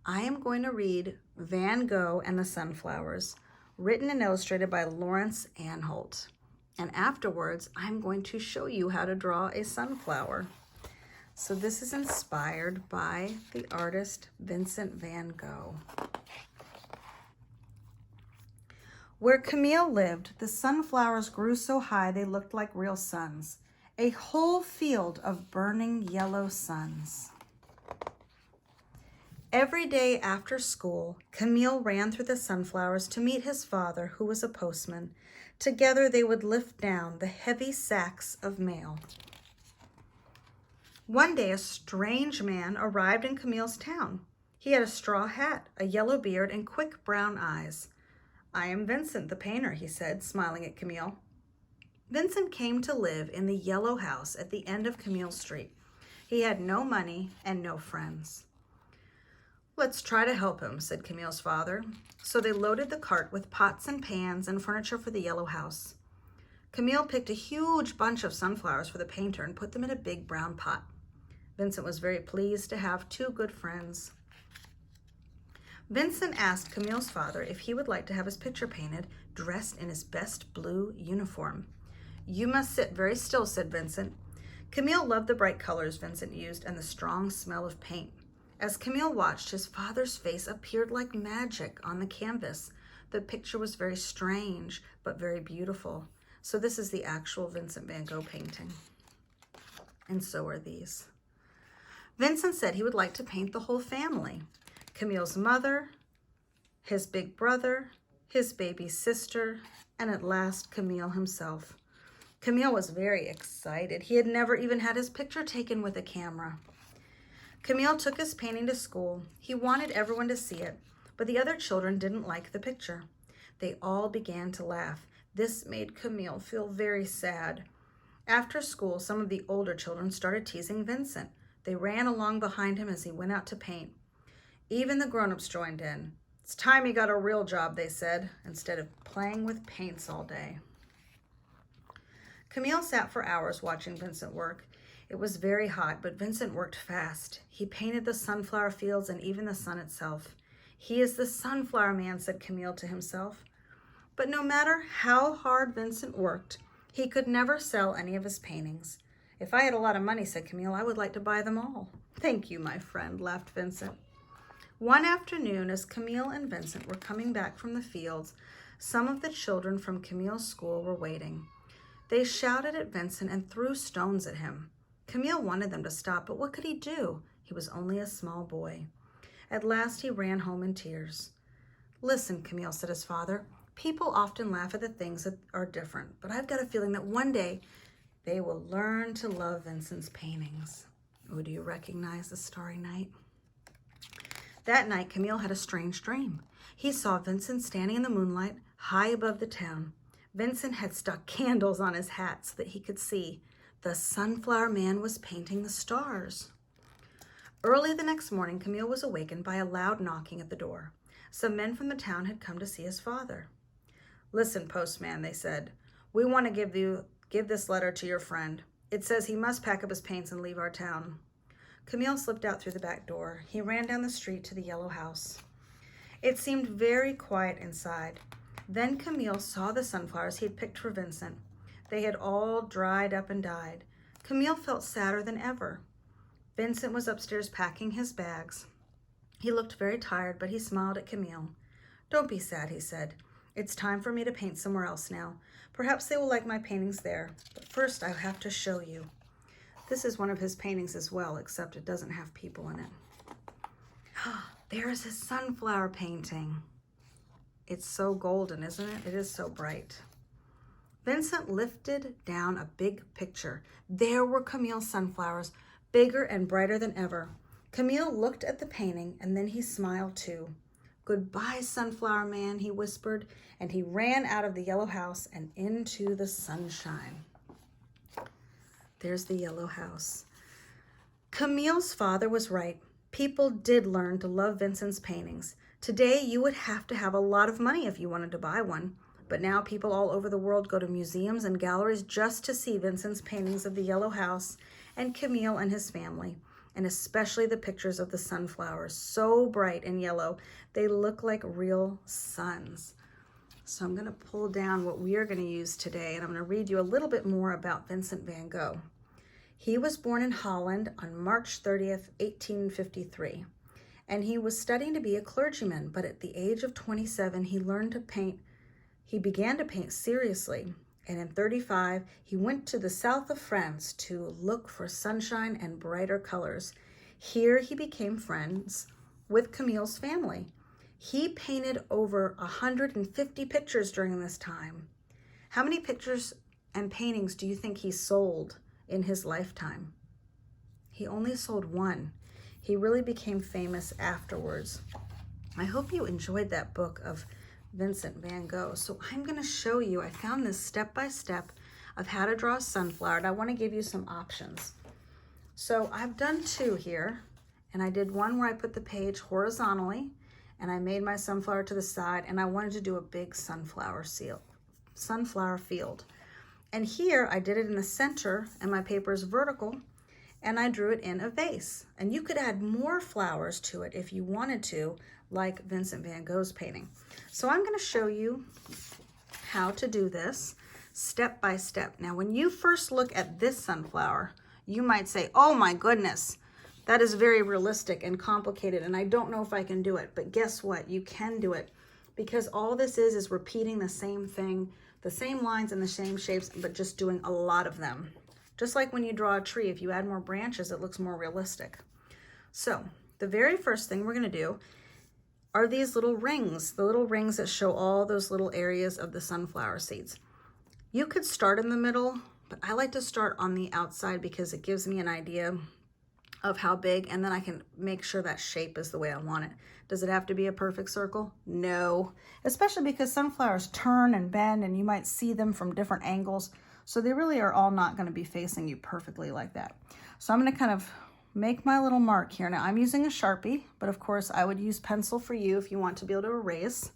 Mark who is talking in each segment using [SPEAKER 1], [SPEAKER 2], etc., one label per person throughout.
[SPEAKER 1] I am going to read Van Gogh and the Sunflowers, written and illustrated by Lawrence Anholt. And afterwards, I'm going to show you how to draw a sunflower. So this is inspired by the artist Vincent van Gogh. Where Camille lived, the sunflowers grew so high they looked like real suns. A whole field of burning yellow suns. Every day after school, Camille ran through the sunflowers to meet his father, who was a postman. Together they would lift down the heavy sacks of mail. One day a strange man arrived in Camille's town. He had a straw hat, a yellow beard, and quick brown eyes. "I am Vincent the Painter," he said, smiling at Camille. Vincent came to live in the yellow house at the end of Camille Street. He had no money and no friends. "Let's try to help him," said Camille's father. So they loaded the cart with pots and pans and furniture for the yellow house. Camille picked a huge bunch of sunflowers for the painter and put them in a big brown pot. Vincent was very pleased to have two good friends. Vincent asked Camille's father if he would like to have his picture painted, dressed in his best blue uniform. "You must sit very still," said Vincent. Camille loved the bright colors Vincent used and the strong smell of paint. As Camille watched, his father's face appeared like magic on the canvas. The picture was very strange, but very beautiful. So this is the actual Vincent van Gogh painting. And so are these. Vincent said he would like to paint the whole family. Camille's mother, his big brother, his baby sister, and at last Camille himself. Camille was very excited. He had never even had his picture taken with a camera. Camille took his painting to school. He wanted everyone to see it, but the other children didn't like the picture. They all began to laugh. This made Camille feel very sad. After school, some of the older children started teasing Vincent. They ran along behind him as he went out to paint. Even the grown-ups joined in. "It's time he got a real job," they said, instead of playing with paints all day. Camille sat for hours watching Vincent work. It was very hot, but Vincent worked fast. He painted the sunflower fields and even the sun itself. "He is the sunflower man," said Camille to himself. But no matter how hard Vincent worked, he could never sell any of his paintings. "If I had a lot of money," said Camille, "I would like to buy them all." "Thank you, my friend," laughed Vincent. One afternoon, as Camille and Vincent were coming back from the fields, some of the children from Camille's school were waiting. They shouted at Vincent and threw stones at him. Camille wanted them to stop, but what could he do? He was only a small boy. At last he ran home in tears. "Listen," Camille said to his father, "people often laugh at the things that are different, but I've got a feeling that one day they will learn to love Vincent's paintings." Oh, do you recognize the Starry Night? That night, Camille had a strange dream. He saw Vincent standing in the moonlight high above the town. Vincent had stuck candles on his hat so that he could see. The sunflower man was painting the stars. Early the next morning, Camille was awakened by a loud knocking at the door. Some men from the town had come to see his father. "Listen, postman," they said. "We want to give this letter to your friend. It says he must pack up his paints and leave our town." Camille slipped out through the back door. He ran down the street to the yellow house. It seemed very quiet inside. Then Camille saw the sunflowers he had picked for Vincent. They had all dried up and died. Camille felt sadder than ever. Vincent was upstairs packing his bags. He looked very tired, but he smiled at Camille. "Don't be sad," he said. "It's time for me to paint somewhere else now. Perhaps they will like my paintings there, but first I have to show you." This is one of his paintings as well, except it doesn't have people in it. There's his sunflower painting. It's so golden, isn't it? It is so bright. Vincent lifted down a big picture. There were Camille's sunflowers, bigger and brighter than ever. Camille looked at the painting, and then he smiled too. "Goodbye, sunflower man," he whispered, and he ran out of the yellow house and into the sunshine. There's the yellow house. Camille's father was right. People did learn to love Vincent's paintings. Today, you would have to have a lot of money if you wanted to buy one. But now people all over the world go to museums and galleries just to see Vincent's paintings of the yellow house and Camille and his family. and especially the pictures of the sunflowers, so bright and yellow. They look like real suns. So I'm going to pull down what we are going to use today, and I'm going to read you a little bit more about Vincent van Gogh. He was born in Holland on March 30th, 1853, and he was studying to be a clergyman, but at the age of 27, he learned to paint. He began to paint seriously, and in 35, he went to the south of France to look for sunshine and brighter colors. Here he became friends with Camille's family. He painted over 150 pictures during this time. How many pictures and paintings do you think he sold in his lifetime? He only sold one. He really became famous afterwards. I hope you enjoyed that book of Vincent van Gogh. So I'm going to show you, I found this step-by-step of how to draw a sunflower, and I want to give you some options. So I've done two here, and I did one where I put the page horizontally, and I made my sunflower to the side, and I wanted to do a big sunflower field. And here I did it in the center, and my paper is vertical, and I drew it in a vase. And you could add more flowers to it if you wanted to, like Vincent van Gogh's painting. So I'm going to show you how to do this step by step. Now, when you first look at this sunflower, you might say, oh my goodness, that is very realistic and complicated, and I don't know if I can do it. But guess what? You can do it, because all this is repeating the same thing, the same lines and the same shapes, but just doing a lot of them. Just like when you draw a tree, if you add more branches, it looks more realistic. So the very first thing we're going to do are these little rings, the little rings that show all those little areas of the sunflower seeds. You could start in the middle, but I like to start on the outside because it gives me an idea of how big, and then I can make sure that shape is the way I want it. Does it have to be a perfect circle? No, especially because sunflowers turn and bend, and you might see them from different angles. So they really are all not going to be facing you perfectly like that. So I'm going to kind of make my little mark here. Now I'm using a Sharpie, but of course I would use pencil for you if you want to be able to erase.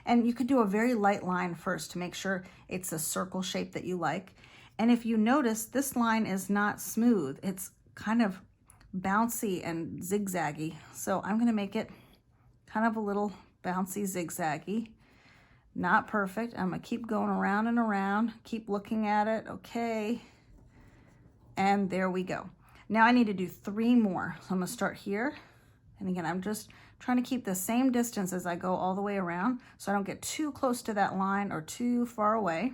[SPEAKER 1] And you could do a very light line first to make sure it's a circle shape that you like. And if you notice, this line is not smooth. It's kind of bouncy and zigzaggy. So I'm going to make it kind of a little bouncy zigzaggy. Not perfect. I'm going to keep going around and around, keep looking at it. Okay. And there we go. Now I need to do 3 more. So I'm going to start here. And again, I'm just trying to keep the same distance as I go all the way around so I don't get too close to that line or too far away.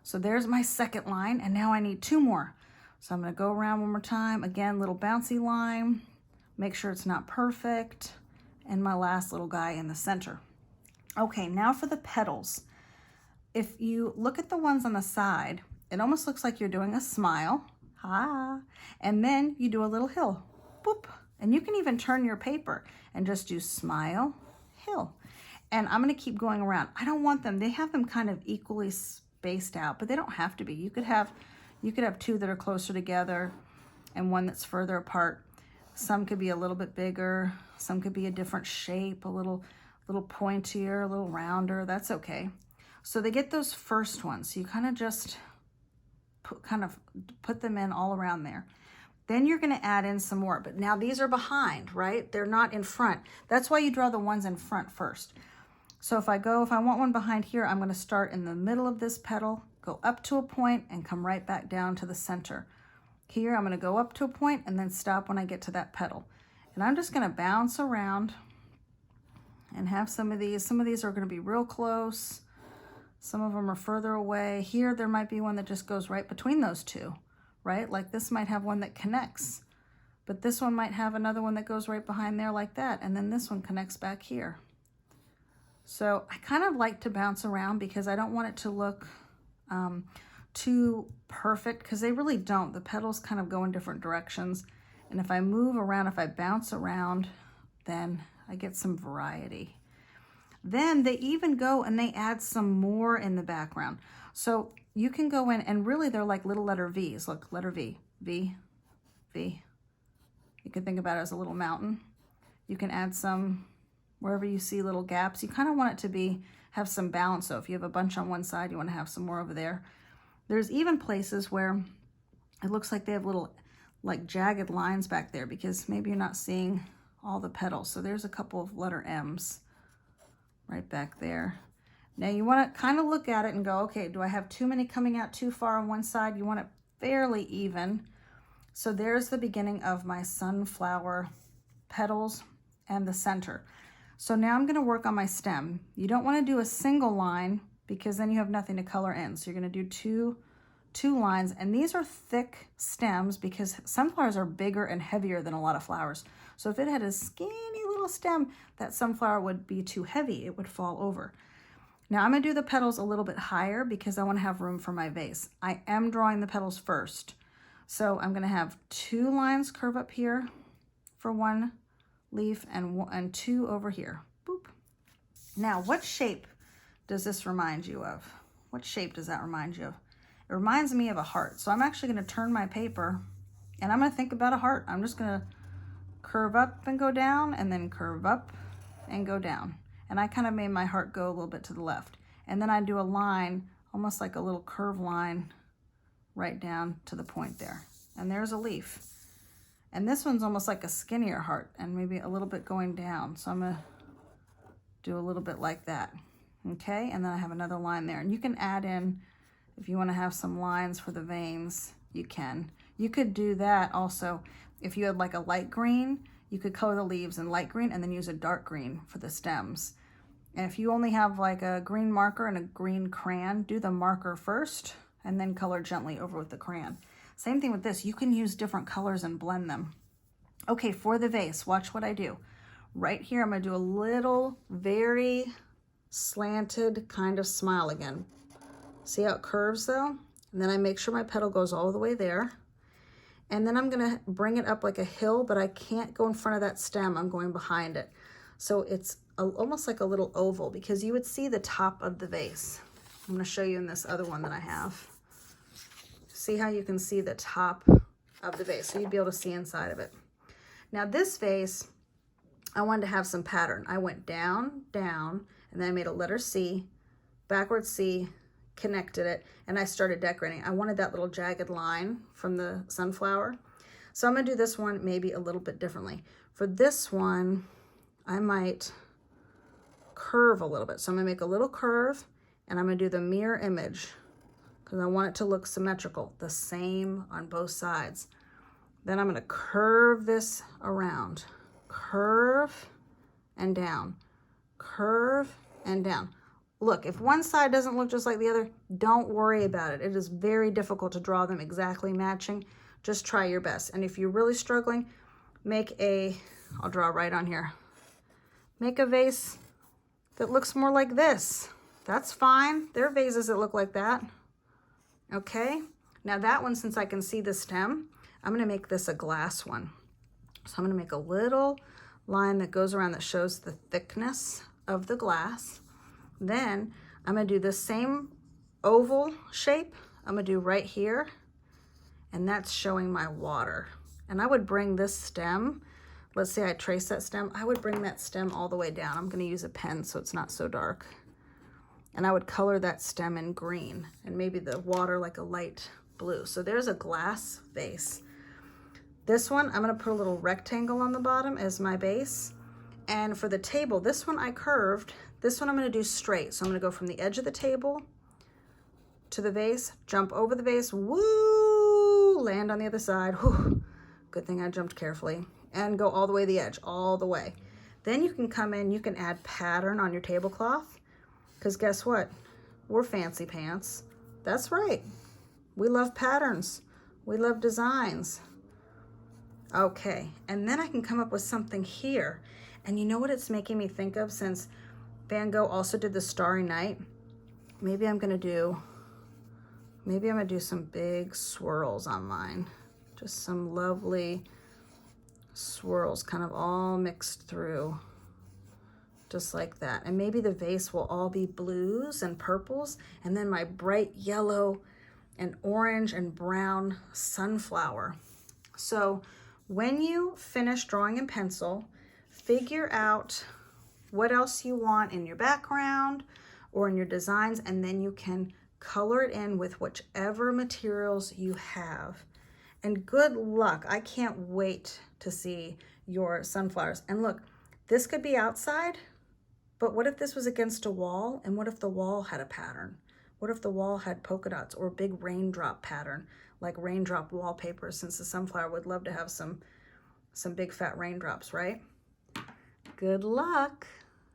[SPEAKER 1] So there's my second line, and now I need 2 more. So I'm going to go around one more time. Again, little bouncy line. Make sure it's not perfect. And my last little guy in the center. Okay, now for the petals. If you look at the ones on the side, it almost looks like you're doing a smile. Ha! And then you do a little hill. Boop. And you can even turn your paper and just do smile, hill. And I'm going to keep going around. I don't want them. They have them kind of equally spaced out, but they don't have to be. You could have 2 that are closer together and 1 that's further apart. Some could be a little bit bigger. Some could be a different shape, a little pointier, a little rounder. That's okay. So they get those first ones. So you kind of just put them in all around there. Then you're going to add in some more. But now these are behind, right? They're not in front. That's why you draw the ones in front first. So if I want one behind here, I'm going to start in the middle of this petal, go up to a point, and come right back down to the center. Here, I'm going to go up to a point and then stop when I get to that petal. And I'm just going to bounce around and have some of these. Some of these are going to be real close. Some of them are further away. Here, there might be one that just goes right between those two, right? Like this might have one that connects, but this one might have another one that goes right behind there like that. And then this one connects back here. So I kind of like to bounce around because I don't want it to look too perfect, because they really don't. The petals kind of go in different directions. And if I move around, if I bounce around, then I get some variety. Then they even go and they add some more in the background. So you can go in and really they're like little letter V's. Look, letter V, V, V. You can think about it as a little mountain. You can add some wherever you see little gaps. You kind of want it to have some balance. So if you have a bunch on one side, you want to have some more over there. There's even places where it looks like they have little like jagged lines back there because maybe you're not seeing all the petals. So there's a couple of letter M's right back there. Now you want to kind of look at it and go, okay, do I have too many coming out too far on one side? You want it fairly even. So there's the beginning of my sunflower petals and the center. So now I'm going to work on my stem. You don't want to do a single line because then you have nothing to color in. So you're going to do two lines, and these are thick stems because sunflowers are bigger and heavier than a lot of flowers. So if it had a skinny little stem, that sunflower would be too heavy. It would fall over. Now I'm going to do the petals a little bit higher because I want to have room for my vase. I am drawing the petals first. So I'm going to have 2 lines curve up here for one leaf and 2 over here. Boop. Now, what shape does this remind you of? What shape does that remind you of? It reminds me of a heart. So I'm actually going to turn my paper and I'm going to think about a heart. I'm just going to curve up and go down and then curve up and go down. And I kind of made my heart go a little bit to the left. And then I do a line, almost like a little curve line right down to the point there. And there's a leaf. And this one's almost like a skinnier heart and maybe a little bit going down. So I'm gonna do a little bit like that. Okay, and then I have another line there. And you can add in, if you wanna have some lines for the veins, you can. You could do that also. If you had like a light green, you could color the leaves in light green and then use a dark green for the stems. And if you only have like a green marker and a green crayon, do the marker first and then color gently over with the crayon. Same thing with this. You can use different colors and blend them. Okay, for the vase, watch what I do. Right here, I'm gonna do a little, very slanted kind of smile again. See how it curves though? And then I make sure my petal goes all the way there. And then I'm gonna bring it up like a hill, but I can't go in front of that stem. I'm going behind it. So it's almost like a little oval because you would see the top of the vase. I'm gonna show you in this other one that I have. See how you can see the top of the vase. So you'd be able to see inside of it. Now this vase, I wanted to have some pattern. I went down, down, and then I made a letter C, backwards C, connected it, and I started decorating. I wanted that little jagged line from the sunflower. So I'm gonna do this one maybe a little bit differently. For this one, I might curve a little bit. So I'm gonna make a little curve and I'm gonna do the mirror image because I want it to look symmetrical, the same on both sides. Then I'm gonna curve this around, curve and down, curve and down. Look, if one side doesn't look just like the other, don't worry about it. It is very difficult to draw them exactly matching. Just try your best. And if you're really struggling, I'll draw right on here. Make a vase that looks more like this. That's fine. There are vases that look like that. Okay, now that one, since I can see the stem, I'm gonna make this a glass one. So I'm gonna make a little line that goes around that shows the thickness of the glass. Then I'm gonna do the same oval shape. I'm gonna do right here, and that's showing my water. And I would bring this stem, let's say I trace that stem, I would bring that stem all the way down. I'm gonna use a pen so it's not so dark. And I would color that stem in green and maybe the water like a light blue. So there's a glass vase. This one, I'm gonna put a little rectangle on the bottom as my base. And for the table, this one I curved. This one I'm gonna do straight. So I'm gonna go from the edge of the table to the vase, jump over the vase, woo, land on the other side. Whew. Good thing I jumped carefully. And go all the way to the edge, all the way. Then you can come in, you can add pattern on your tablecloth. Because guess what? We're fancy pants. That's right. We love patterns. We love designs. Okay, and then I can come up with something here. And you know what it's making me think of, since Van Gogh also did the Starry Night? Maybe I'm gonna do some big swirls on mine. Just some lovely swirls kind of all mixed through. Just like that. And maybe the vase will all be blues and purples, and then my bright yellow and orange and brown sunflower. So when you finish drawing in pencil, figure out what else you want in your background or in your designs, and then you can color it in with whichever materials you have. And good luck. I can't wait to see your sunflowers. And look, this could be outside, but what if this was against a wall? And what if the wall had a pattern? What if the wall had polka dots or a big raindrop pattern, like raindrop wallpaper, since the sunflower would love to have some big fat raindrops, right? Good luck.